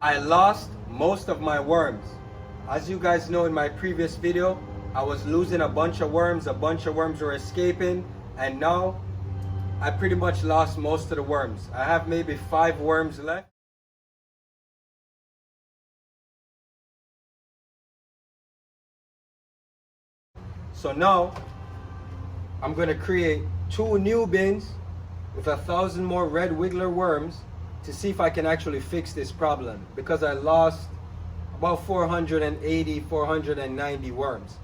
I lost most of my worms. As you guys know, in my previous video, I was losing a bunch of worms were escaping, and now I pretty much lost most of the worms. I have maybe 5 worms left. So now I'm gonna create 2 new bins with 1,000 more red wiggler worms to see if I can actually fix this problem, because I lost about 480, 490 worms.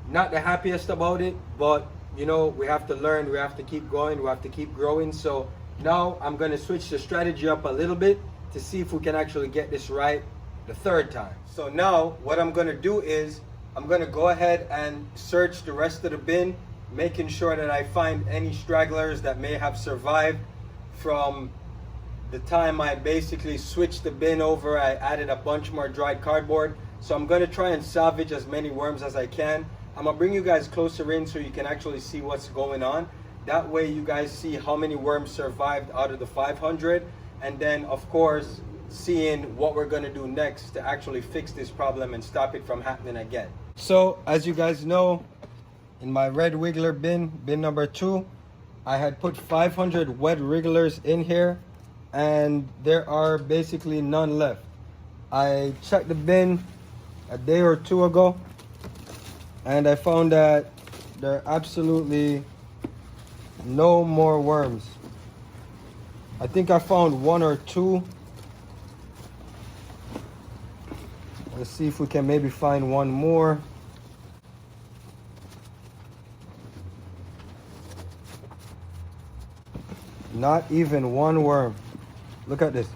Not the happiest about it, but you know, we have to learn, we have to keep going, we have to keep growing. So now I'm gonna switch the strategy up a little bit to see if we can actually get this right the 3rd time. So now what I'm gonna do is I'm gonna go ahead and search the rest of the bin, making sure that I find any stragglers that may have survived from the time I basically switched the bin over. I added a bunch more dried cardboard. So I'm gonna try and salvage as many worms as I can. I'm gonna bring you guys closer in so you can actually see what's going on. That way you guys see how many worms survived out of the 500. And then of course, seeing what we're gonna do next to actually fix this problem and stop it from happening again. So as you guys know, in my red wiggler bin number 2, I had put 500 wet wrigglers in here, and there are basically none left. I checked the bin a day or 2 ago, and I found that there are absolutely no more worms. I think I found 1 or 2. Let's see if we can maybe find 1 more. Not even 1 worm. Look at this.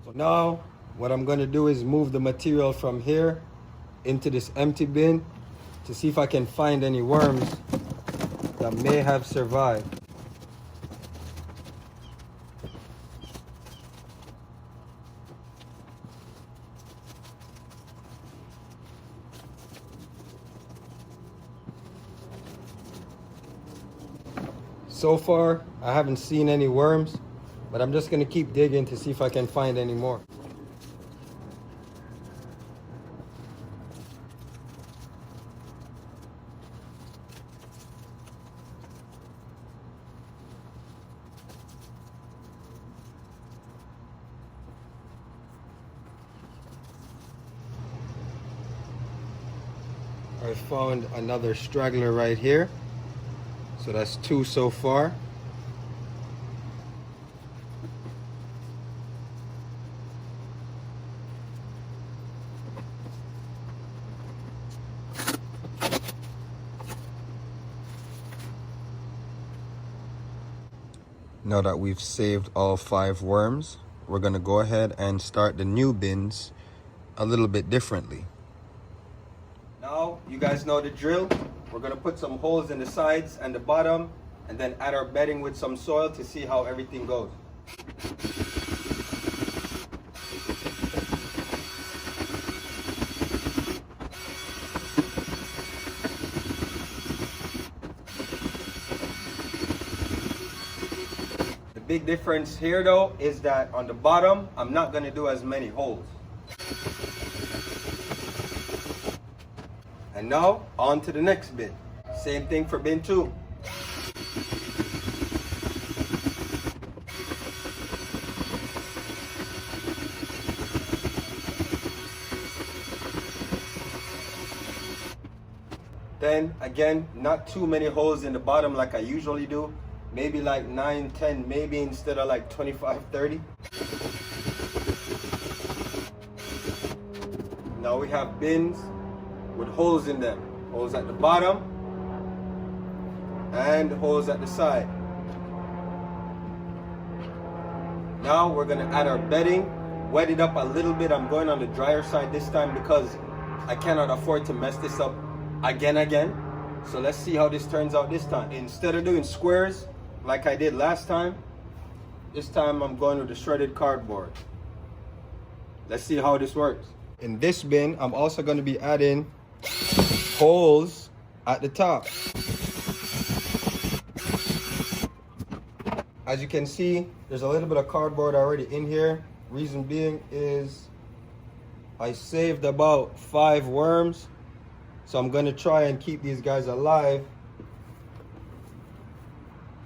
So now what I'm gonna do is move the material from here into this empty bin to see if I can find any worms that may have survived. So far, I haven't seen any worms, but I'm just gonna keep digging to see if I can find any more. I found another straggler right here. So that's 2 so far. Now that we've saved all 5 worms, we're gonna go ahead and start the new bins a little bit differently. Now, you guys know the drill. We're gonna put some holes in the sides and the bottom, and then add our bedding with some soil to see how everything goes. The big difference here though is that on the bottom, I'm not gonna do as many holes. And now, on to the next bin. Same thing for bin 2. Then, again, not too many holes in the bottom like I usually do. Maybe like 9, 10, maybe instead of like 25, 30. Now we have bins with holes in them. Holes at the bottom and holes at the side. Now we're gonna add our bedding, wet it up a little bit. I'm going on the drier side this time because I cannot afford to mess this up again. So let's see how this turns out this time. Instead of doing squares like I did last time, this time I'm going with the shredded cardboard. Let's see how this works. In this bin, I'm also going to be adding holes at the top. As you can see, there's a little bit of cardboard already in here. Reason being is I saved about 5 worms. So I'm going to try and keep these guys alive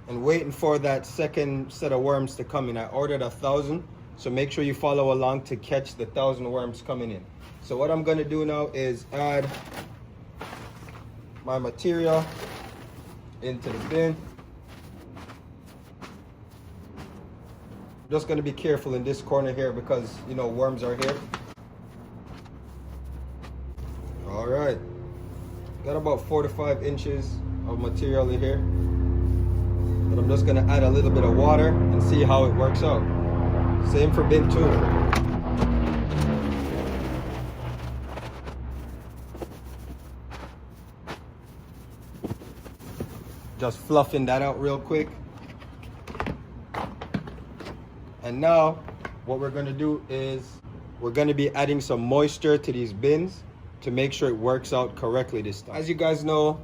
and waiting for that second set of worms to come in. I ordered 1,000, so make sure you follow along to catch the 1,000 worms coming in. So what I'm going to do now is add my material into the bin. I'm just going to be careful in this corner here because, you know, worms are here. All right. Got about 4 to 5 inches of material in here. But I'm just gonna add a little bit of water and see how it works out. Same for bin 2. Just fluffing that out real quick. And now what we're gonna do is we're gonna be adding some moisture to these bins to make sure it works out correctly this time. As you guys know,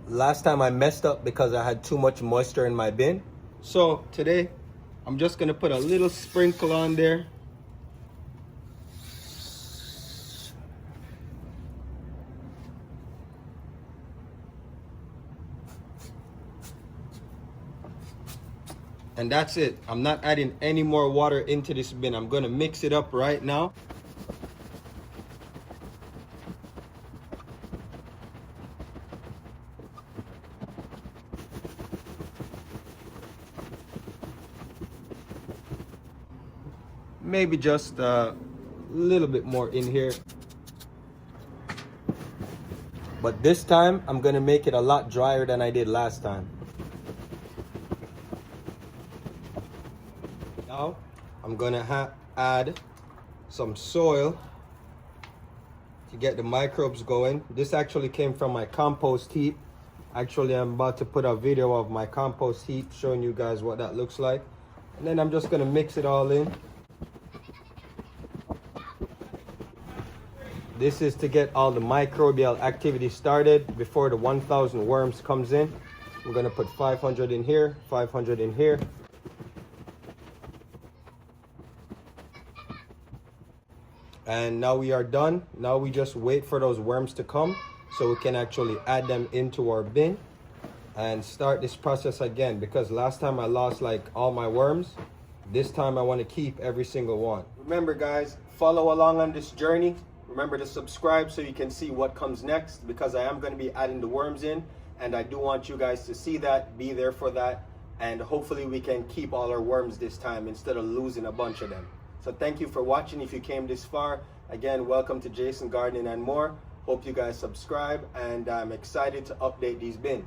last time I messed up because I had too much moisture in my bin. So today, I'm just gonna put a little sprinkle on there. And that's it. I'm not adding any more water into this bin. I'm gonna mix it up right now. Maybe just a little bit more in here. But this time, I'm gonna make it a lot drier than I did last time. Now, I'm gonna add some soil to get the microbes going. This actually came from my compost heap. Actually, I'm about to put a video of my compost heap showing you guys what that looks like. And then I'm just gonna mix it all in. This is to get all the microbial activity started before the 1,000 worms comes in. We're gonna put 500 in here, 500 in here. And now we are done. Now we just wait for those worms to come so we can actually add them into our bin and start this process again, because last time I lost like all my worms. This time I want to keep every single one. Remember guys, follow along on this journey. Remember to subscribe so you can see what comes next, because I am going to be adding the worms in, and I do want you guys to see that, be there for that, and hopefully we can keep all our worms this time instead of losing a bunch of them. So thank you for watching. If you came this far, again, welcome to Jason Gardening and More. Hope you guys subscribe, and I'm excited to update these bins.